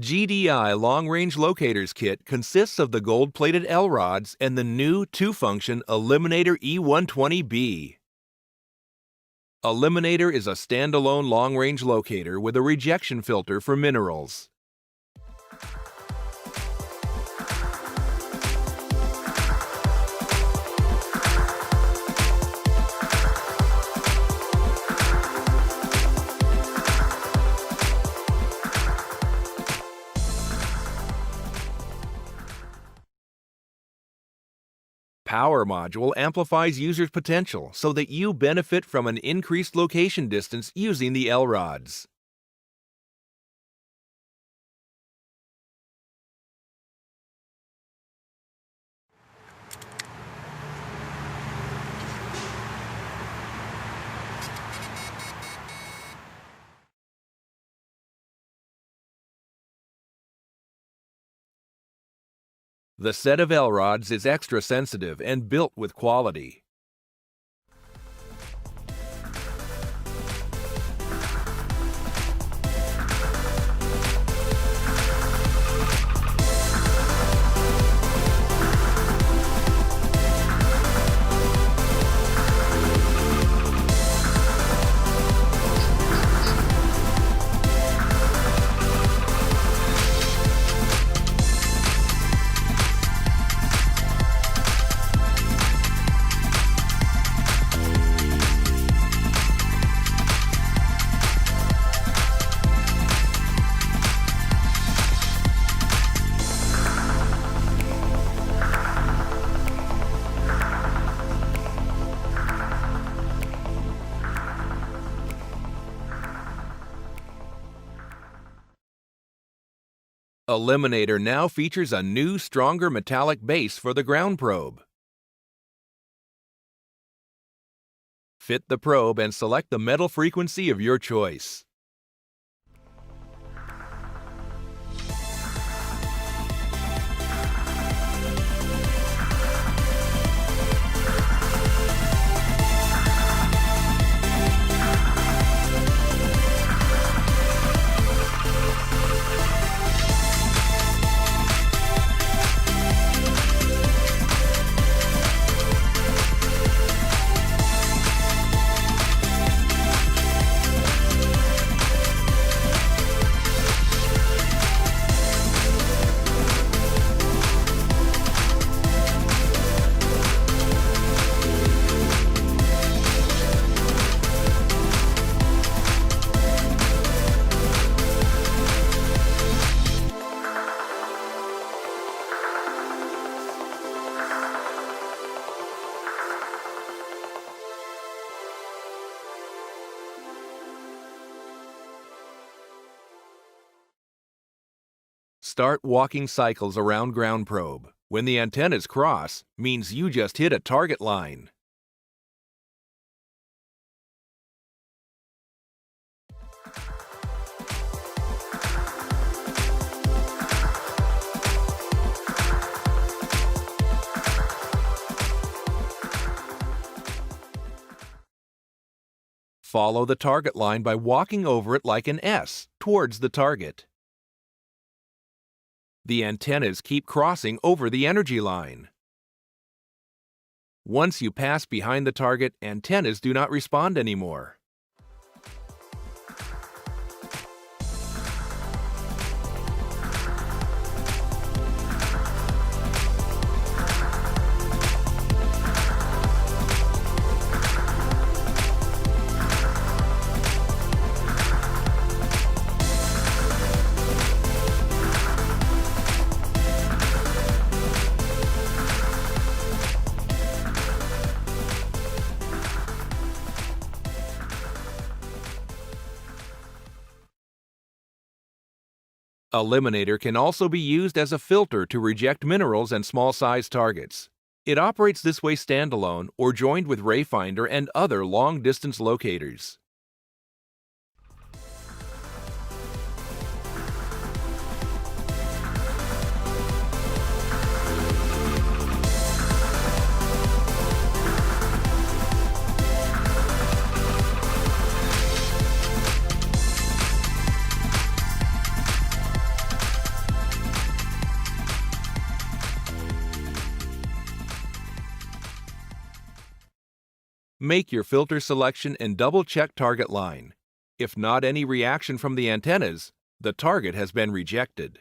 GDI Long Range Locators Kit consists of the gold-plated L rods and the new two-function Eliminator E120B. Eliminator is a standalone long-range locator with a rejection filter for minerals. Power module amplifies user's potential so that you benefit from an increased location distance using the L rods. The set of L rods is extra sensitive and built with quality. Eliminator now features a new, stronger metallic base for the ground probe. Fit the probe and select the metal frequency of your choice. Start walking cycles around ground probe. When the antennas cross, means you just hit a target line. Follow the target line by walking over it like an S towards the target. The antennas keep crossing over the energy line. Once you pass behind the target, antennas do not respond anymore. Eliminator can also be used as a filter to reject minerals and small-sized targets. It operates this way standalone or joined with Rayfinder and other long-distance locators. Make your filter selection and double-check target line. If not any reaction from the antennas, the target has been rejected.